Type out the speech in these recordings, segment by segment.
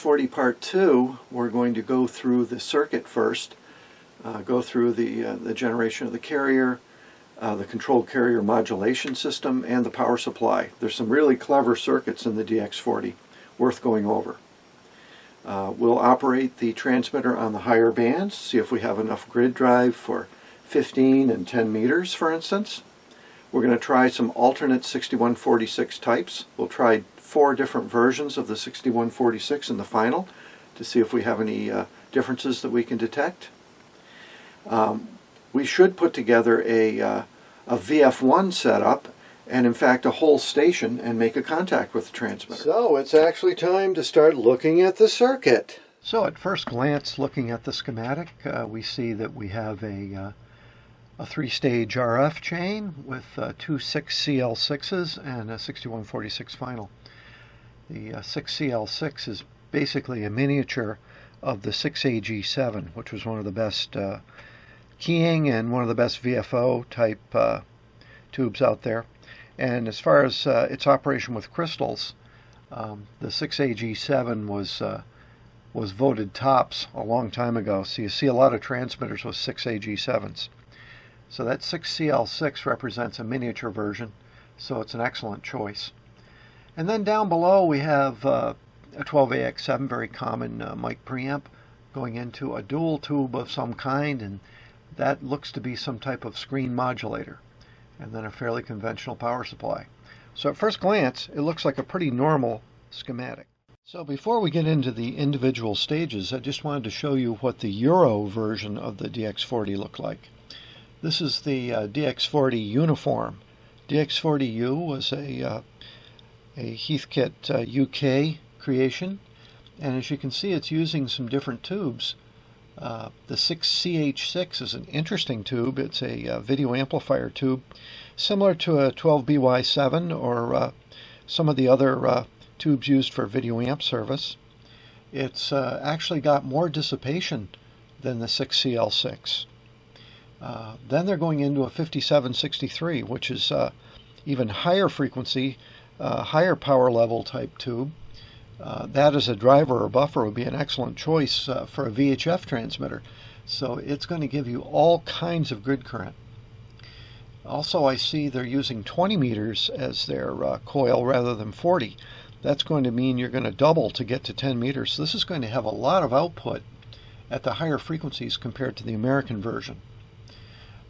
DX-40 Part 2, we're going to go through the circuit first, go through the generation of the carrier, the controlled carrier modulation system, and the power supply. There's some really clever circuits in the DX-40 worth going over. We'll operate the transmitter on the higher bands, see if we have enough grid drive for 15 and 10 meters, for instance. We're going to try some alternate 6146 types. We'll try 4 different versions of the 6146 in the final to see if we have any differences that we can detect. We should put together a VF1 setup, and in fact a whole station, and make a contact with the transmitter. So it's actually time to start looking at the circuit. So at first glance, looking at the schematic, we see that we have a 3-stage RF chain with 2 6CL6s and a 6146 final. The 6CL6 is basically a miniature of the 6AG7, which was one of the best keying and one of the best VFO type tubes out there. And as far as its operation with crystals, the 6AG7 was voted tops a long time ago. So you see a lot of transmitters with 6AG7s. So that 6CL6 represents a miniature version, so it's an excellent choice. And then down below we have a 12AX7, very common mic preamp, going into a dual tube of some kind, and that looks to be some type of screen modulator, and then a fairly conventional power supply. So at first glance, it looks like a pretty normal schematic. So before we get into the individual stages, I just wanted to show you what the Euro version of the DX-40 looked like. This is the DX-40 uniform. DX-40U was a Heathkit UK creation, and as you can see, it's using some different tubes. The 6CH6 is an interesting tube. It's a video amplifier tube, similar to a 12BY7 or some of the other tubes used for video amp service. It's actually got more dissipation than the 6CL6. Then they're going into a 5763, which is even higher frequency, higher power level type tube. That as a driver or buffer would be an excellent choice for a VHF transmitter. So it's going to give you all kinds of grid current. Also, I see they're using 20 meters as their coil rather than 40. That's going to mean you're going to double to get to 10 meters. So this is going to have a lot of output at the higher frequencies compared to the American version.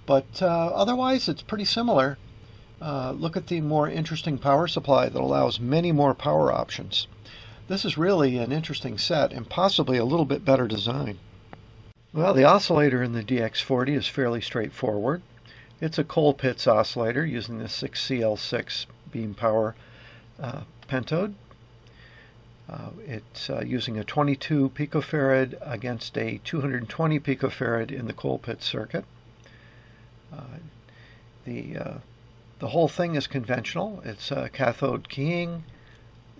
But otherwise, it's pretty similar. Look at the more interesting power supply that allows many more power options. This is really an interesting set and possibly a little bit better design. Well, the oscillator in the DX-40 is fairly straightforward. It's a Colpitts oscillator using the 6CL6 beam power pentode. It's using a 22 picofarad against a 220 picofarad in the Colpitts circuit. The whole thing is conventional. It's cathode keying.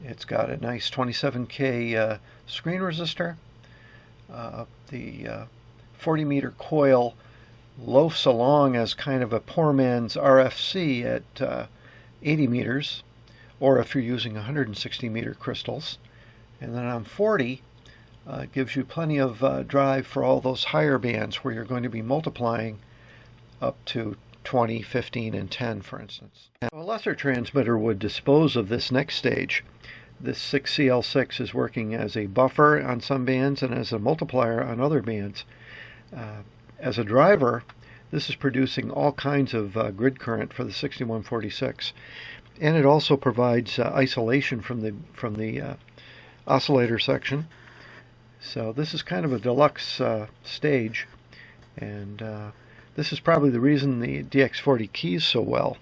It's got a nice 27K screen resistor. The 40 meter coil loafs along as kind of a poor man's RFC at 80 meters, or if you're using 160 meter crystals. And then on 40, it gives you plenty of drive for all those higher bands where you're going to be multiplying up to 20, 15, and 10, for instance. A lesser transmitter would dispose of this next stage. This 6CL6 is working as a buffer on some bands and as a multiplier on other bands. As a driver, this is producing all kinds of grid current for the 6146, and it also provides isolation from the oscillator section. So this is kind of a deluxe stage, and this is probably the reason the DX-40 keys so well.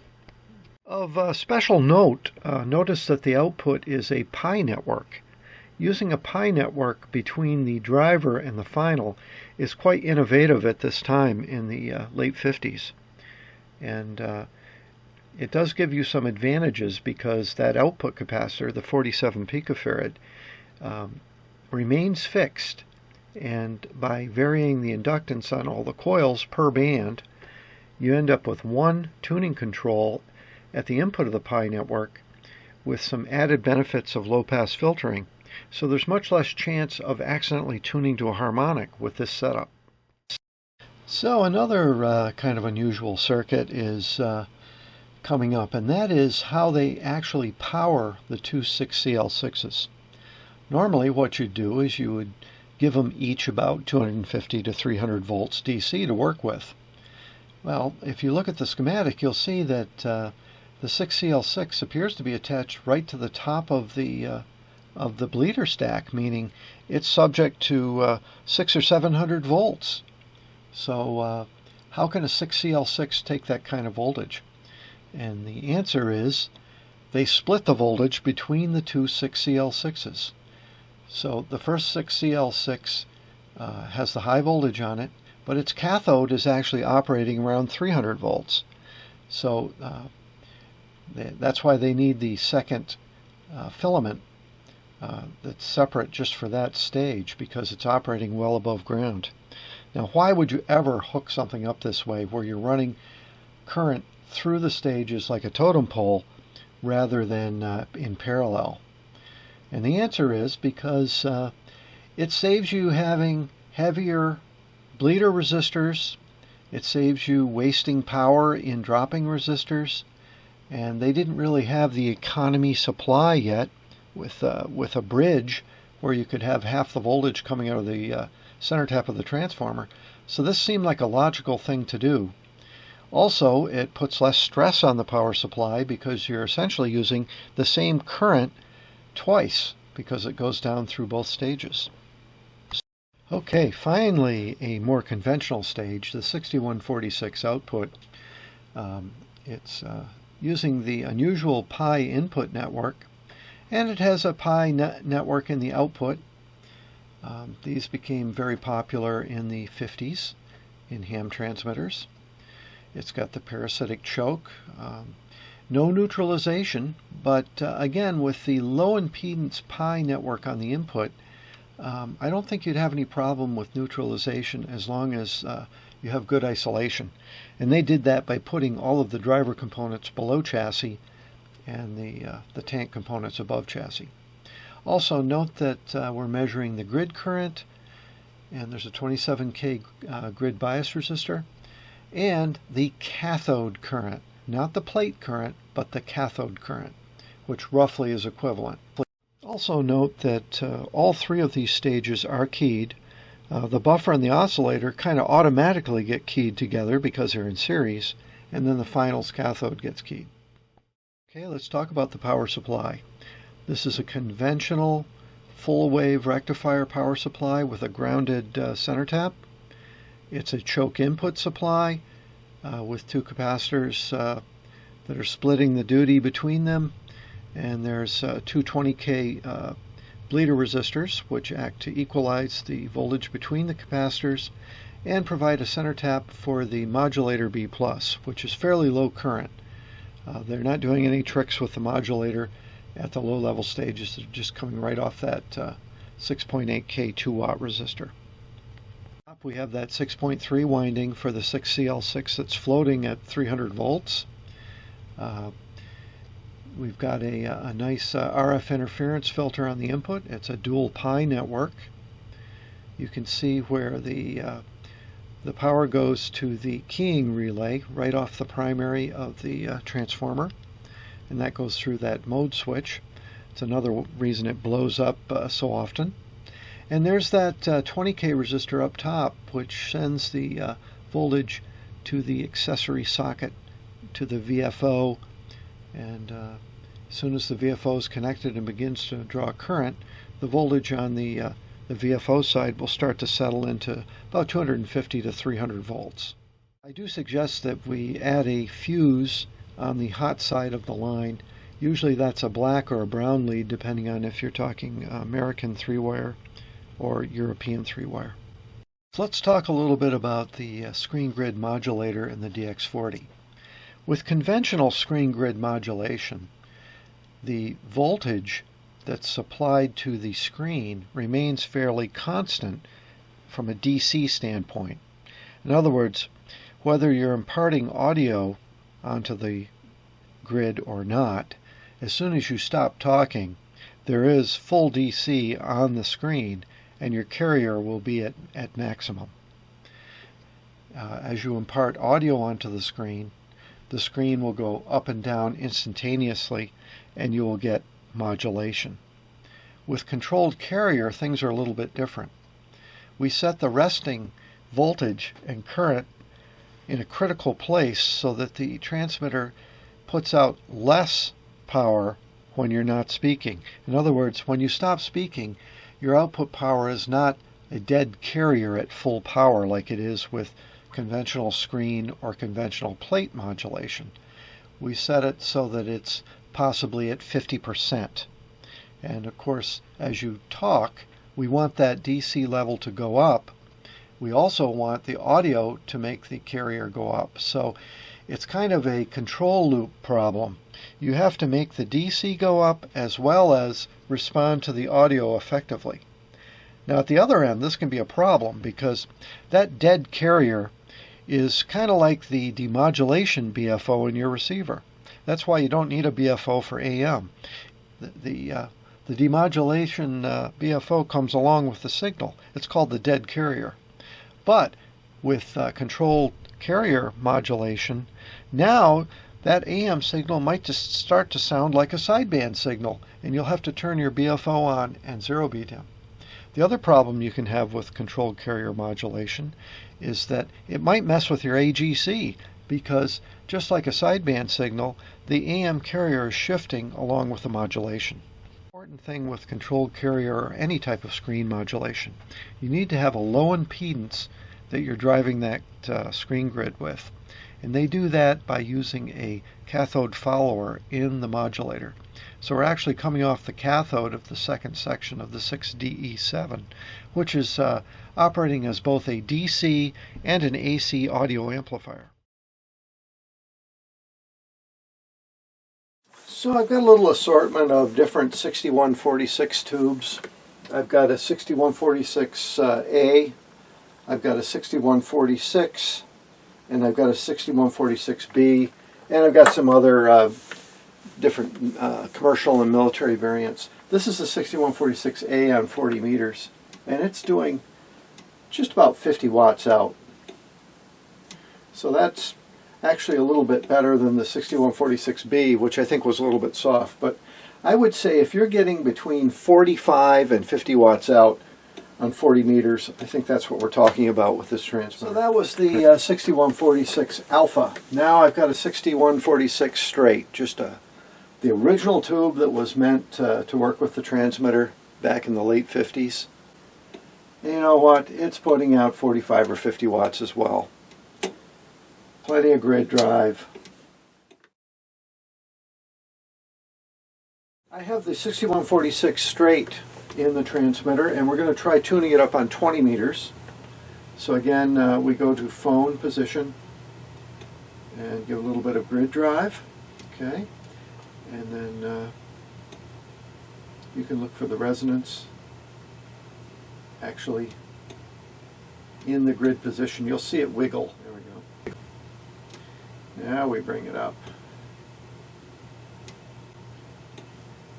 Of special note, notice that the output is a pi network. Using a pi network between the driver and the final is quite innovative at this time in the late 50s. And it does give you some advantages because that output capacitor, the 47 picofarad, remains fixed, and by varying the inductance on all the coils per band, you end up with one tuning control at the input of the pi network with some added benefits of low-pass filtering. So there's much less chance of accidentally tuning to a harmonic with this setup. So another kind of unusual circuit is coming up, and that is how they actually power the two 6CL6s. Normally what you'd do is you would give them each about 250 to 300 volts DC to work with. Well, if you look at the schematic, you'll see that the 6CL6 appears to be attached right to the top of the bleeder stack, meaning it's subject to 600 or 700 volts. So how can a 6CL6 take that kind of voltage? And the answer is they split the voltage between the two 6CL6s. So the first 6CL6 has the high voltage on it, but its cathode is actually operating around 300 volts. So that's why they need the second filament that's separate just for that stage, because it's operating well above ground. Now, why would you ever hook something up this way where you're running current through the stages like a totem pole rather than in parallel? And the answer is because it saves you having heavier bleeder resistors, it saves you wasting power in dropping resistors, and they didn't really have the economy supply yet with a bridge where you could have half the voltage coming out of the center tap of the transformer. So this seemed like a logical thing to do. Also, it puts less stress on the power supply because you're essentially using the same current twice because it goes down through both stages. Okay, finally a more conventional stage, the 6146 output. It's using the unusual pi input network, and it has a pi network in the output. These became very popular in the 50s in ham transmitters. It's got the parasitic choke, no neutralization, but again, with the low impedance pi network on the input, I don't think you'd have any problem with neutralization as long as you have good isolation. And they did that by putting all of the driver components below chassis and the tank components above chassis. Also note that we're measuring the grid current, and there's a 27K grid bias resistor, and the cathode current, not the plate current, but the cathode current, which roughly is equivalent. Also note that all three of these stages are keyed. The buffer and the oscillator kind of automatically get keyed together because they're in series, and then the finals cathode gets keyed. Okay, let's talk about the power supply. This is a conventional full-wave rectifier power supply with a grounded center tap. It's a choke input supply with two capacitors that are splitting the duty between them, and there's two 20K bleeder resistors which act to equalize the voltage between the capacitors and provide a center tap for the modulator B+, which is fairly low current. They're not doing any tricks with the modulator at the low-level stages. They're just coming right off that 6.8K 2-watt resistor. We have that 6.3 winding for the 6CL6 that's floating at 300 volts. We've got a nice RF interference filter on the input. It's a dual pi network. You can see where the power goes to the keying relay right off the primary of the transformer, and that goes through that mode switch. It's another reason it blows up so often. And there's that 20K resistor up top, which sends the voltage to the accessory socket to the VFO, and as soon as the VFO is connected and begins to draw current, the voltage on the VFO side will start to settle into about 250 to 300 volts. I do suggest that we add a fuse on the hot side of the line. Usually that's a black or a brown lead, depending on if you're talking American 3-wire or European 3-wire. So let's talk a little bit about the screen grid modulator and the DX-40. With conventional screen grid modulation, the voltage that's supplied to the screen remains fairly constant from a DC standpoint. In other words, whether you're imparting audio onto the grid or not, as soon as you stop talking, there is full DC on the screen, and your carrier will be at maximum. As you impart audio onto the screen will go up and down instantaneously, and you will get modulation. With controlled carrier, things are a little bit different. We set the resting voltage and current in a critical place so that the transmitter puts out less power when you're not speaking. In other words, when you stop speaking, your output power is not a dead carrier at full power like it is with conventional screen or conventional plate modulation. We set it so that it's possibly at 50%. And of course, as you talk, we want that DC level to go up. We also want the audio to make the carrier go up. So it's kind of a control loop problem. You have to make the DC go up as well as respond to the audio effectively. Now at the other end, this can be a problem because that dead carrier is kind of like the demodulation BFO in your receiver. That's why you don't need a BFO for AM. The demodulation BFO comes along with the signal. It's called the dead carrier. But with controlled carrier modulation, now that AM signal might just start to sound like a sideband signal, and you'll have to turn your BFO on and zero beat him. The other problem you can have with controlled carrier modulation is that it might mess with your AGC, because just like a sideband signal, the AM carrier is shifting along with the modulation. Important thing with controlled carrier or any type of screen modulation, you need to have a low impedance that you're driving that screen grid with. And they do that by using a cathode follower in the modulator. So we're actually coming off the cathode of the second section of the 6DE7, which is operating as both a DC and an AC audio amplifier. So I've got a little assortment of different 6146 tubes. I've got a 6146A, I've got a 6146, and I've got a 6146B, and I've got some other different commercial and military variants. This is a 6146A on 40 meters, and it's doing just about 50 watts out. So that's actually a little bit better than the 6146B, which I think was a little bit soft. But I would say if you're getting between 45 and 50 watts out on 40 meters, I think that's what we're talking about with this transmitter. So that was the 6146 Alpha. Now I've got a 6146 straight, just the original tube that was meant to work with the transmitter back in the late 50s. And you know what? It's putting out 45 or 50 watts as well. Plenty of grid drive. I have the 6146 straight in the transmitter, and we're going to try tuning it up on 20 meters. So again, we go to phone position and give a little bit of grid drive. Okay, and then you can look for the resonance actually in the grid position. You'll see it wiggle. There we go. Now we bring it up.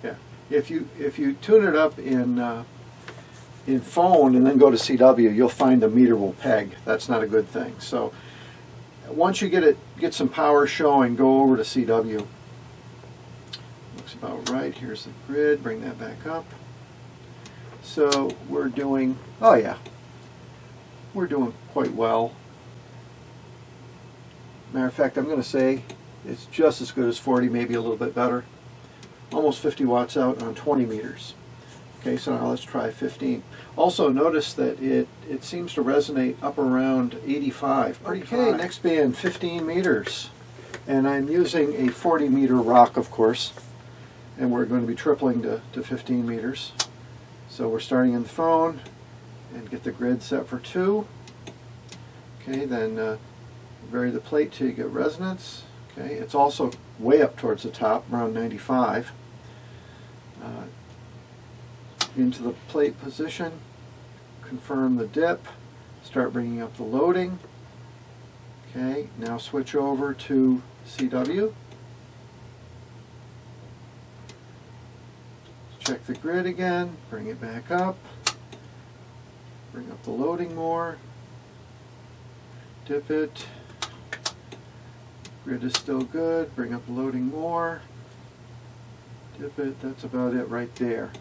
Yeah, if you tune it up in phone and then go to CW, you'll find the meter will peg. That's not a good thing. So once you get some power showing, go over to CW. Looks about right. Here's the grid. Bring that back up. So we're doing, oh yeah, we're doing quite well. Matter of fact, I'm going to say it's just as good as 40, maybe a little bit better. Almost 50 watts out on 20 meters. Okay, so now let's try 15. Also notice that it seems to resonate up around 85. Okay, next band, 15 meters. And I'm using a 40 meter rock, of course. And we're going to be tripling to 15 meters. So we're starting in the phone and get the grid set for 2. Okay, then vary the plate till you get resonance. Okay, it's also way up towards the top, around 95. Into the plate position, confirm the dip, start bringing up the loading. Okay, now switch over to CW. check the grid again, bring it back up, bring up the loading more, dip it, grid is still good, bring up the loading more, dip it, that's about it right there.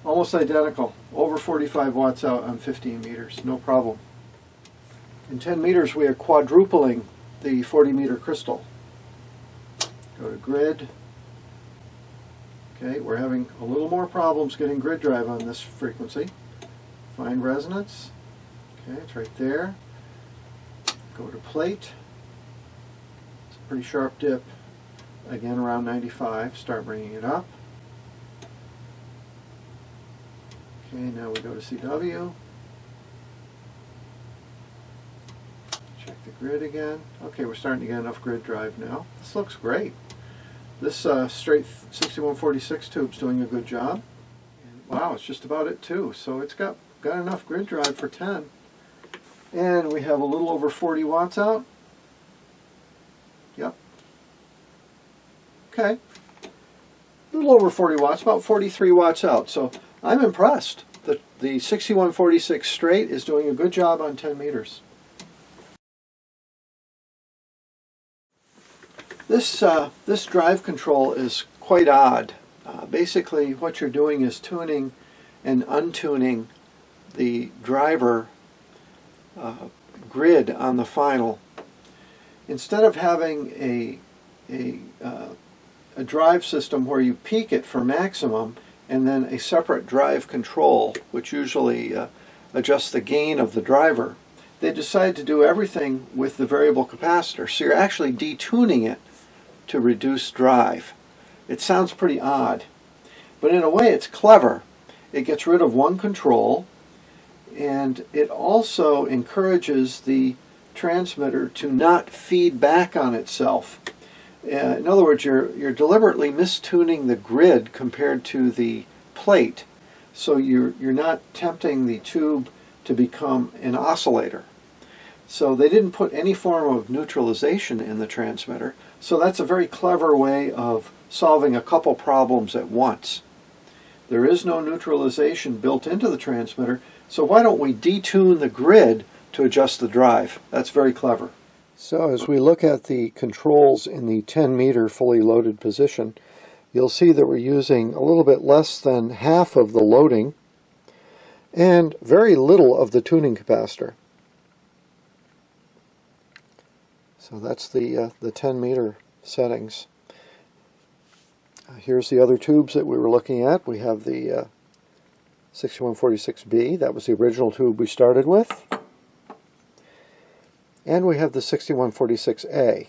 Almost identical, over 45 watts out on 15 meters, no problem. In 10 meters we are quadrupling the 40 meter crystal. Go to grid. Okay, we're having a little more problems getting grid drive on this frequency. Find resonance. Okay, it's right there. Go to plate. It's a pretty sharp dip. Again around 95. Start bringing it up. Okay, now we go to CW. Check the grid again. Okay, we're starting to get enough grid drive now. This looks great. This straight 6146 tube's doing a good job. And wow, it's just about it too. So it's got enough grid drive for 10. And we have a little over 40 watts out. Yep. Okay. A little over 40 watts, about 43 watts out. So I'm impressed. The 6146 straight is doing a good job on 10 meters. This drive control is quite odd. Basically what you're doing is tuning and untuning the driver grid on the final. Instead of having a drive system where you peak it for maximum and then a separate drive control which usually adjusts the gain of the driver, they decided to do everything with the variable capacitor. So you're actually detuning it to reduce drive. It sounds pretty odd, but in a way it's clever. It gets rid of one control, and it also encourages the transmitter to not feed back on itself. In other words, you're deliberately mistuning the grid compared to the plate, so you're not tempting the tube to become an oscillator. So they didn't put any form of neutralization in the transmitter. So that's a very clever way of solving a couple problems at once. There is no neutralization built into the transmitter, so why don't we detune the grid to adjust the drive? That's very clever. So as we look at the controls in the 10 meter fully loaded position, you'll see that we're using a little bit less than half of the loading and very little of the tuning capacitor. So that's the 10 meter settings. Here's the other tubes that we were looking at. We have the 6146B, that was the original tube we started with. And we have the 6146A.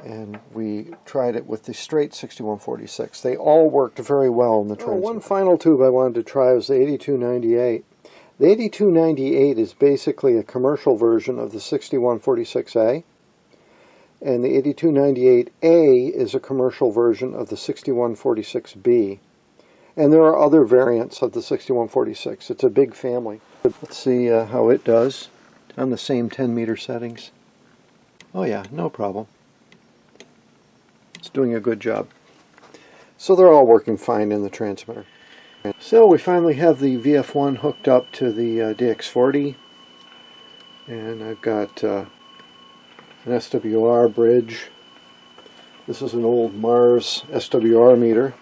And we tried it with the straight 6146. They all worked very well in the transmitter. One final tube I wanted to try was the 8298. The 8298 is basically a commercial version of the 6146A, and the 8298A is a commercial version of the 6146B. And there are other variants of the 6146. It's a big family. Let's see how it does on the same 10 meter settings. Oh yeah, no problem. It's doing a good job. So they're all working fine in the transmitter. So we finally have the VF1 hooked up to the DX-40, and I've got an SWR bridge. This is an old Mars SWR meter.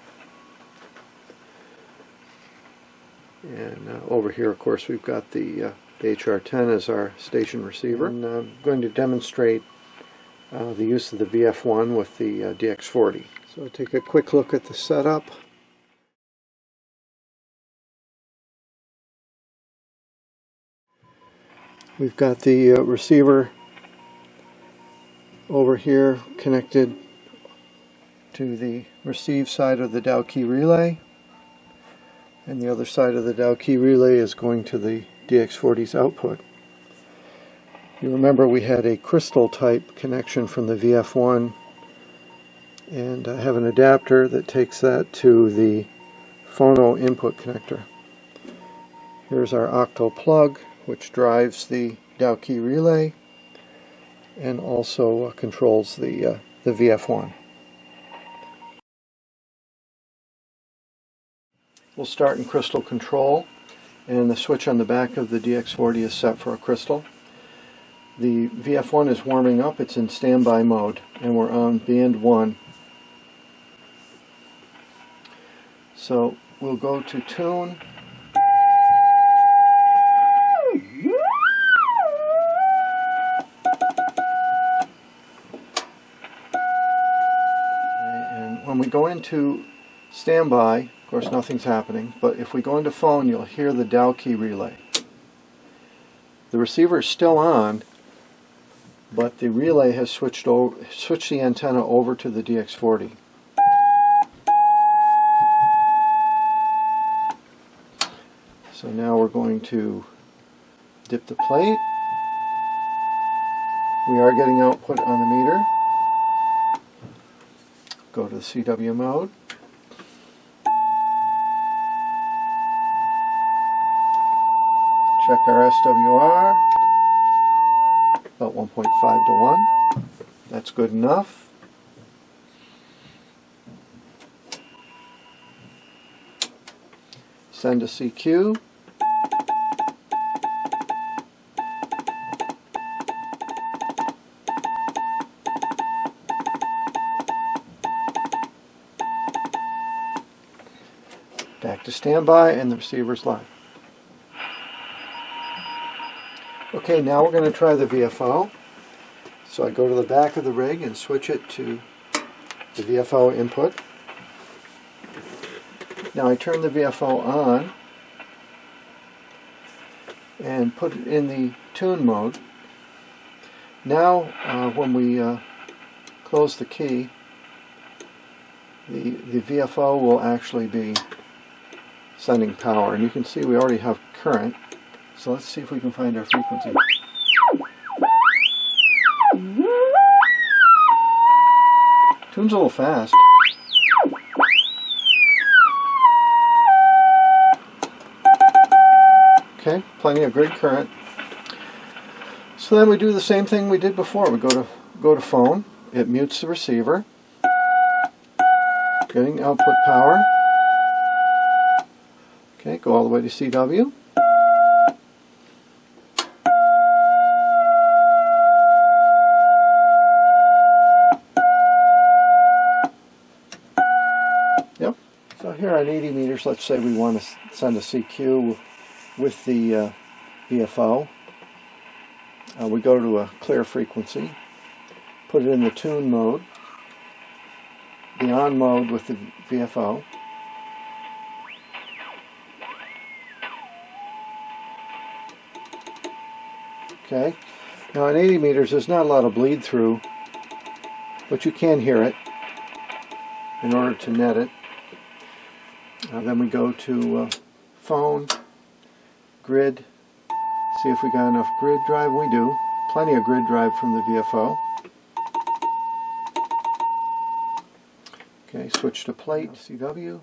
And over here, of course, we've got the HR10 as our station receiver. And I'm going to demonstrate the use of the VF1 with the DX-40. So take a quick look at the setup. We've got the receiver over here connected to the receive side of the Dow key relay, and the other side of the Dow key relay is going to the DX-40's output. You remember we had a crystal type connection from the VF1, and I have an adapter that takes that to the phono input connector. Here's our octal plug, which drives the Dow key relay and also controls the VF1. We'll start in crystal control, and the switch on the back of the DX-40 is set for a crystal. The VF1 is warming up, it's in standby mode, and we're on band 1. So we'll go to tune. And when we go into standby, of course nothing's happening, but if we go into phone, you'll hear the Dow key relay. The receiver is still on, but the relay has switched the antenna over to the DX-40. So now we're going to dip the plate. We are getting output on the meter. Go to the CW mode. Check our SWR. About 1.5 to 1. That's good enough. Send to CQ. Back to standby, and the receiver's live. Okay, now we're going to try the VFO. So I go to the back of the rig and switch it to the VFO input. Now I turn the VFO on and put it in the tune mode. Now when we close the key, the VFO will actually be sending power, and you can see we already have current. So let's see if we can find our frequency. Tune's a little fast. Okay, plenty of grid current. So then we do the same thing we did before. We go to phone. It mutes the receiver. Getting output power. Okay, go all the way to CW. Yep. So here on 80 meters, let's say we want to send a CQ with the VFO. We go to a clear frequency, put it in the tune mode, the on mode with the VFO. Okay, now at 80 meters there's not a lot of bleed through, but you can hear it in order to net it. Then we go to phone, grid, see if we got enough grid drive. We do. Plenty of grid drive from the VFO. Okay, switch to plate, CW.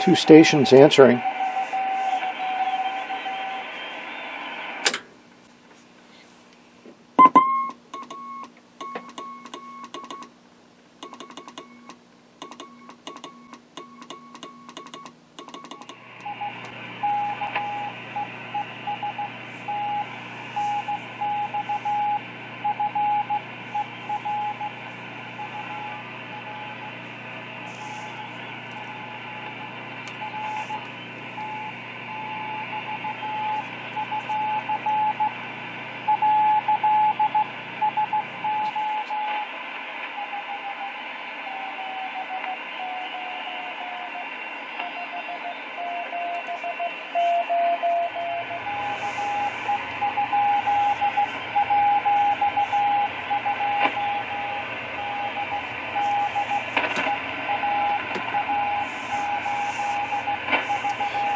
2 stations answering.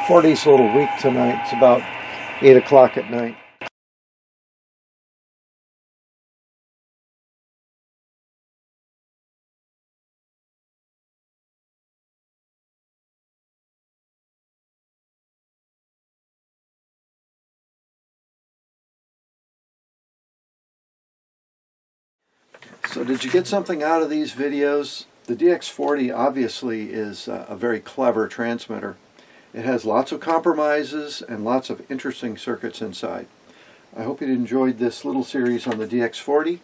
.40's a little weak tonight. It's about 8 o'clock at night. So did you get something out of these videos? The DX-40 obviously is a very clever transmitter. It has lots of compromises and lots of interesting circuits inside. I hope you enjoyed this little series on the DX-40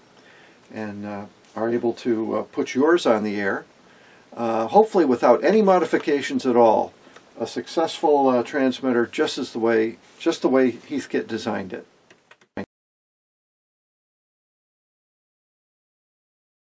and are able to put yours on the air, hopefully without any modifications at all. A successful transmitter just the way Heathkit designed it.